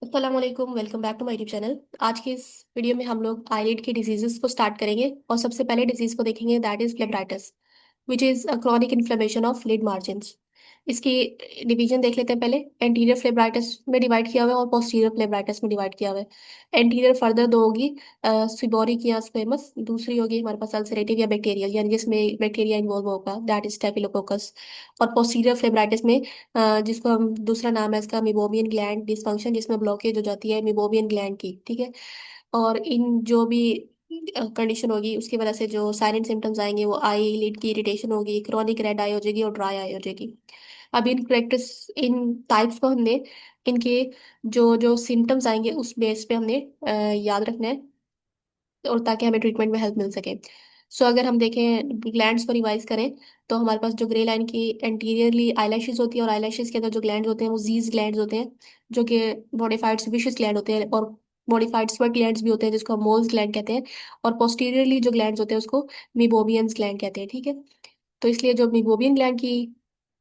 अस्सलाम वालेकुम, welcome back to my YouTube channel. आज की इस वीडियो में हम लोग आईलिड के डिजीजेस को स्टार्ट करेंगे और सबसे पहले डिजीज को देखेंगे, that is blepharitis, which is a chronic inflammation of lid margins. इसकी डिवीजन देख लेते हैं। पहले एंटीरियर फ्लेब्राइटिस में डिवाइड किया हुआ है और पोस्टीरियर फ्लेब्राइटिस में डिवाइड किया हुआ है। एंटीरियर फर्दर दो होगी, सिबोरिक या स्क्वेमस, दूसरी होगी हमारे पास अल्सरेटिव या बैक्टीरियल, यानी जिसमें बैक्टीरिया इन्वॉल्व होगा, दैट इज स्टेफिलोकोकस। और पोस्टीरियर फ्लेब्राइटिस में जिसको हम दूसरा नाम है इसका मीबोमियन ग्लैंड डिसफंक्शन, जिसमें ब्लॉकेज हो जाती है मीबोमियन ग्लैंड की। ठीक है। और इन जो भी कंडीशन होगी उसकी वजह से जो साइलेंट सिम्टम्स आएंगे वो आई लिड की इरिटेशन होगी, क्रॉनिक रेड आई हो जाएगी और ड्राई आई हो जाएगी। अब इन टाइप्स को हमने, इनके जो जो सिम्टम्स आएंगे उस बेस पे हमने याद रखना है, और ताकि हमें ट्रीटमेंट में हेल्प मिल सके। सो अगर हम देखें ग्लैंड्स को रिवाइज करें, तो हमारे पास जो ग्रे लाइन की एंटीरियरली आईलैशेस होती है, और आईलैशेस के अंदर जो ग्लैंड्स होते हैं वो जीज ग्लैंड्स होते हैं, जो कि मॉडिफाइड सेबेशियस ग्लैंड होते हैं, और मॉडिफाइड स्वेट ग्लैंड्स भी होते हैं जिसको हम मोल्स ग्लैंड कहते हैं। और पोस्टीरियरली जो ग्लैंड्स होते हैं उसको मीबोबियंस ग्लैंड कहते हैं। ठीक है। तो इसलिए जो मीबोबियन ग्लैंड की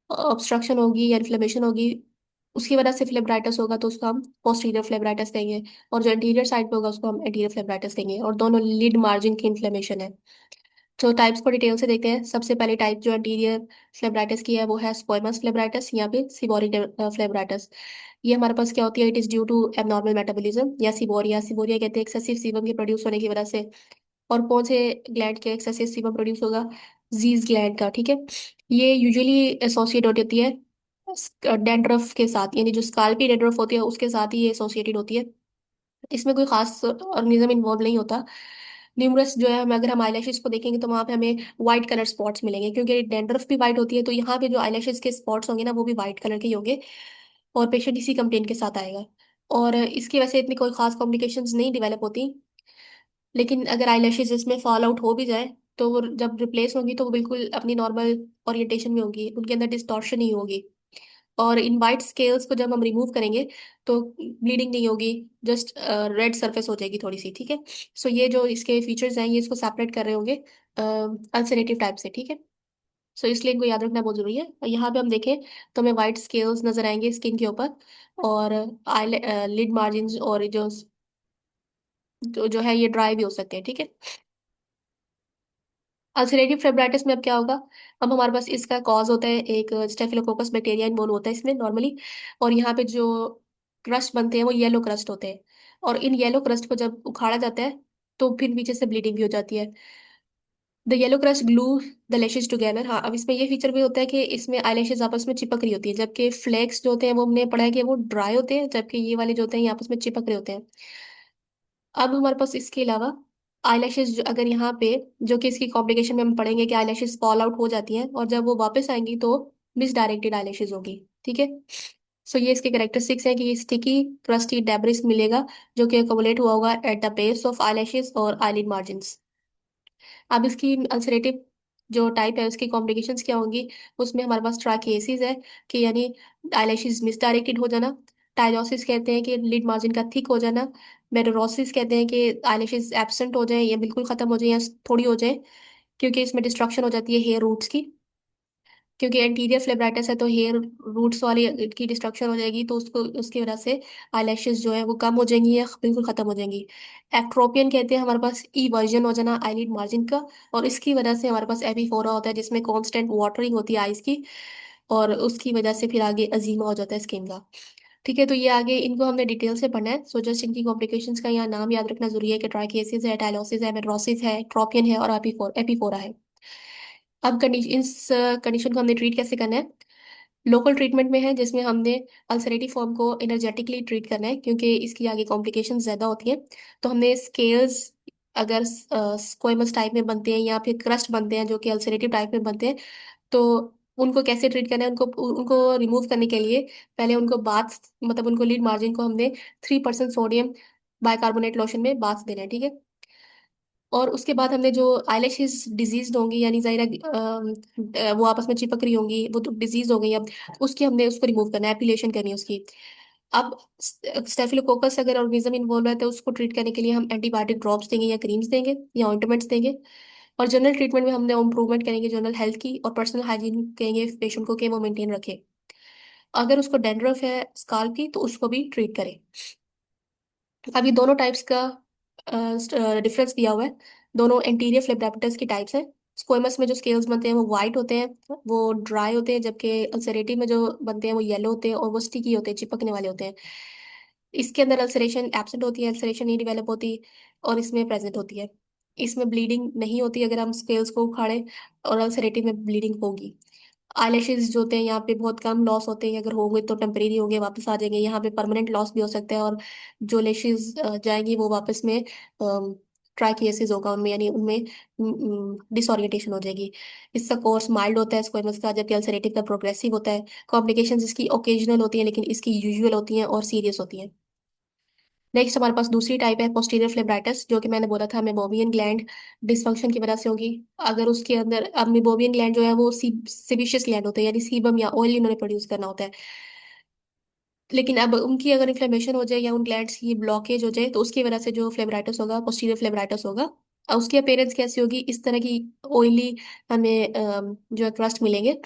ऑब्स्ट्रक्शन होगी या इन्फ्लेमेशन होगी, उसकी वजह से फ्लेब्राइटिस होगा, तो उसको हम पोस्टीरियर फ्लेब्राइटिस कहेंगे। और जो एंटीरियर साइड पे होगा उसको हम एंटीरियर फ्लेब्राइटिस कहेंगे, और दोनों लिड मार्जिन की इन्फ्लेमेशन है। तो टाइप्स को डिटेल से देखते हैं। सबसे पहले टाइप जो एंटीरियर फ्लेब्राइटिस की है वो है स्क्वेमस फ्लेब्राइटिस या फिर सिबोरिक फ्लेब्राइटिस। ये हमारे पास क्या होती है, it is due to abnormal metabolism या सिबोरिया। सिबोरिया कहते हैं एक्सेसिव सीबम के प्रोड्यूस होने की वजह से। और कौन से ग्लैंड के एक्सेसिव सीबम प्रोड्यूस होगा, जीज ग्लैंड का। ठीक है। ये यूजुअली एसोसिएट होती है डैंड्रफ के साथ, यानी जो स्काल्पी डैंड्रफ होती है उसके साथ ही ये एसोसिएटेड होती है। इसमें कोई खास ऑर्गेनिज्म इन्वॉल्व नहीं होता। न्यूमरस जो है, हम अगर हम आईलैशेस को देखेंगे तो वहां पे हमें व्हाइट कलर स्पॉट्स मिलेंगे, क्योंकि डैंड्रफ भी व्हाइट होती है, तो यहाँ पे जो आईलैशेस के स्पॉट्स होंगे ना वो भी व्हाइट कलर के ही होंगे। और पेशेंट इसी कंप्लेन के साथ आएगा। और इसकी वजह से इतनी कोई खास कॉम्प्लिकेशंस नहीं डिवेलप होती। लेकिन अगर आईलैशेस इसमें फॉल आउट हो भी जाए तो वो जब रिप्लेस होंगी तो वो बिल्कुल अपनी नॉर्मल ओरिएंटेशन में होगी, उनके अंदर डिस्टॉर्शन नहीं होगी। और इन वाइट स्केल्स को जब हम रिमूव करेंगे तो ब्लीडिंग नहीं होगी, जस्ट रेड सरफेस हो जाएगी थोड़ी सी। ठीक है। सो ये जो इसके फीचर्स हैं ये इसको सेपरेट कर रहे होंगे अल्सरेटिव टाइप से। ठीक है। सो इसलिए इनको याद रखना बहुत जरूरी है। और यहाँ पे हम देखें तो हमें वाइट स्केल्स नजर आएंगे स्किन के ऊपर, और आई लिड मार्जिन, और जो है ये ड्राई भी हो सकते हैं। ठीक है। अल्सरेटिव फेब्राइटिस में अब क्या होगा, अब हमारे पास इसका कॉज होता है एक स्टेफिलोकोकस बैक्टीरिया इन्वॉल्व होता है इसमें नॉर्मली। और यहाँ पे जो क्रस्ट बनते हैं वो येलो क्रस्ट होते हैं। और इन येलो क्रस्ट को जब उखाड़ा जाता है तो फिर पीछे से ब्लीडिंग भी हो जाती है। The yellow crust glue the lashes together. हाँ, अब इसमें ये फीचर भी होता है कि इसमें आईलैशेज आपस में चिपक रही होती है, जबकि फ्लेक्स जो होते हैं वो हमने पढ़ा है कि वो ड्राई होते हैं, जबकि ये वाले जो होते हैं ये आपस में चिपक रहे होते हैं। अब हमारे पास इसके अलावा आईलैशेज अगर यहाँ पे, जो कि इसकी कॉम्प्लिकेशन में हम पढ़ेंगे कि आईलैशेज फॉल आउट हो जाती हैं और जब वो वापस आएंगी तो मिसडायरेक्टेड आईलैशेज होगी। ठीक है। सो ये इसके कैरेक्टरिस्टिक्स हैं कि ये स्टिकी क्रस्टी डेब्रिस मिलेगा, जो कि अकोमोलेट हुआ होगा एट द बेस ऑफ आईलैशेज और आईलिड मार्जिन्स। अब इसकी अल्सरेटिव जो टाइप है उसकी कॉम्प्लिकेशंस क्या होंगी, उसमें हमारे पास ट्राकिएसिस है, कि यानी आईलैशेज मिसडायरेक्टेड हो जाना। टाइलोसिस कहते हैं कि लिड मार्जिन का थिक हो जाना। मेडोरोसिस कहते हैं कि आईलैशेज एब्सेंट हो जाए या बिल्कुल खत्म हो जाए या थोड़ी हो जाए, क्योंकि इसमें डिस्ट्रक्शन हो जाती है हेयर रूट्स की। क्योंकि एंटीरियर फ्लेब्राइटिस है तो हेयर रूट्स वाली की डिस्ट्रक्शन हो जाएगी, तो उसको उसकी वजह से आईलैशेस जो है वो कम हो जाएंगी या बिल्कुल खत्म हो जाएंगी। एक्ट्रोपियन कहते हैं हमारे पास ई वर्जन हो जाना आईलिड मार्जिन का, और इसकी वजह से हमारे पास एपिफोरा होता है जिसमें कांस्टेंट वाटरिंग होती है आईज की, और उसकी वजह से फिर आगे अजीमा हो जाता है स्किन का। ठीक है। तो ये आगे इनको हमने डिटेल से पढ़ना है, सो जस्ट इनकी कॉम्प्लिकेशंस का यहाँ नाम याद रखना जरूरी है कि ट्राइकेसिस है, टाइलोसिस है, मेडरोसिस है, ट्रोपियन है, और एपिफोरा है। अब कंडीशन, इस कंडीशन को हमने ट्रीट कैसे करना है। लोकल ट्रीटमेंट में है जिसमें हमने अल्सरेटिव फॉर्म को एनर्जेटिकली ट्रीट करना है, क्योंकि इसकी आगे कॉम्प्लिकेशन ज़्यादा होती हैं। तो हमने स्केल्स, अगर स्क्वेमस टाइप में बनते हैं या फिर क्रस्ट बनते हैं जो कि अल्सरेटिव टाइप में बनते हैं, तो उनको कैसे ट्रीट करना है, उनको उनको रिमूव करने के लिए पहले उनको बाथ, मतलब उनको लीड मार्जिन को हमने 3% सोडियम बाइकार्बोनेट लोशन में बाथ देना है। ठीक है। और उसके बाद हमने जो आईलैशेस डिजीज होंगी, यानी जाहिर है वो आपस में चिपक रही होंगी, वो तो डिजीज हो गई। अब उसकी हमने उसको रिमूव करना है, एपिलेशन करनी है उसकी। अब स्टेफिलोकोकस अगर ऑर्गेनिज्म इन्वॉल्व है तो उसको ट्रीट करने के लिए हम एंटीबायोटिक ड्रॉप्स देंगे या क्रीम्स देंगे या ऑइंटमेंट्स देंगे। और जनरल ट्रीटमेंट में हमने इम्प्रूवमेंट करेंगे जनरल हेल्थ की, और पर्सनल हाइजीन कहेंगे पेशेंट को कि वो मेंटेन रखे। अगर उसको डैंड्रफ है स्काल्प की तो उसको भी ट्रीट करें। अभी दोनों टाइप्स का डिफरेंस दिया हुआ है। दोनों एंटीरियर फ्लेब्राइटस की टाइप्स हैं। स्क्वेमस में जो स्केल्स बनते हैं वो वाइट होते हैं, वो ड्राई होते हैं, जबकि अल्सरेटिव में जो बनते हैं वो येलो होते हैं और वो स्टिकी होते हैं, चिपकने वाले होते हैं। इसके अंदर अल्सरेशन एब्सेंट होती है, अल्सरेशन नहीं डेवलप होती, और इसमें प्रेजेंट होती है। इसमें ब्लीडिंग नहीं होती अगर हम स्केल्स को उखाड़े, और अल्सरेटिव में ब्लीडिंग होगी। आईलैशेस जो होते हैं यहाँ पे बहुत कम लॉस होते हैं, अगर होंगे तो टेम्परेरी होंगे, वापस आ जाएंगे। यहाँ पे परमानेंट लॉस भी हो सकता है, और जो लेशेस जाएंगी वो वापस में ट्राइकियासिस होगा उनमें, यानी उनमें डिसऑर्गेनाइजेशन हो जाएगी। इसका कोर्स माइल्ड होता है स्क्वेमस का, जबकि अल्सरेटिव का प्रोग्रेसिव होता है। कॉम्प्लिकेशंस इसकी ओकेजनल होती हैं, लेकिन इसकी यूजुअल होती हैं और सीरियस होती हैं। नेक्स्ट हमारे पास दूसरी टाइप है पोस्टीरियर फ्लेब्राइटिस, जो कि मैंने बोला था मेबोबियन ग्लैंड डिसफंक्शन की वजह से होगी। अगर उसके अंदर, अब मेबोबियन ग्लैंड जो है वो सेबिशियस ग्लैंड होते हैं, यानी सीबम या ऑयल इन्होंने प्रोड्यूस करना होता है। लेकिन अब उनकी अगर इन्फ्लेमेशन हो जाए या उन ग्लैंड्स की ब्लॉकेज हो जाए, तो उसकी वजह से जो फ्लेब्राइटिस होगा, पोस्टीरियर फ्लेब्राइटिस होगा। और उसकी अपीयरेंस कैसी होगी? इस तरह की ऑयली हमें जो है क्रस्ट मिलेंगे।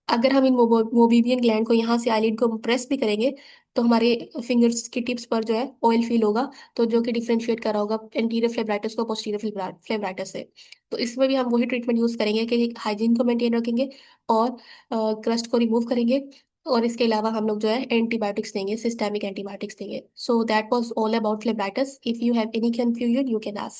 अगर हम इन मोबिबियन ग्लैंड को यहाँ से आईलिड को प्रेस भी करेंगे, तो हमारे फिंगर्स की टिप्स पर जो है ऑयल फील होगा, तो जो कि डिफरेंशिएट कर रहा होगा एंटीरियर फ्लेब्राइटिस को पोस्टीरियर फ्लेब्राइटिस से। तो इसमें भी हम वही ट्रीटमेंट यूज करेंगे कि हाइजीन को मेंटेन रखेंगे, और क्रस्ट को रिमूव करेंगे। और इसके अलावा हम लोग जो है एंटीबायोटिक्स देंगे, सिस्टेमिक एंटीबायोटिक्स देंगे। So that was all about blepharitis. If you have any confusion you can ask.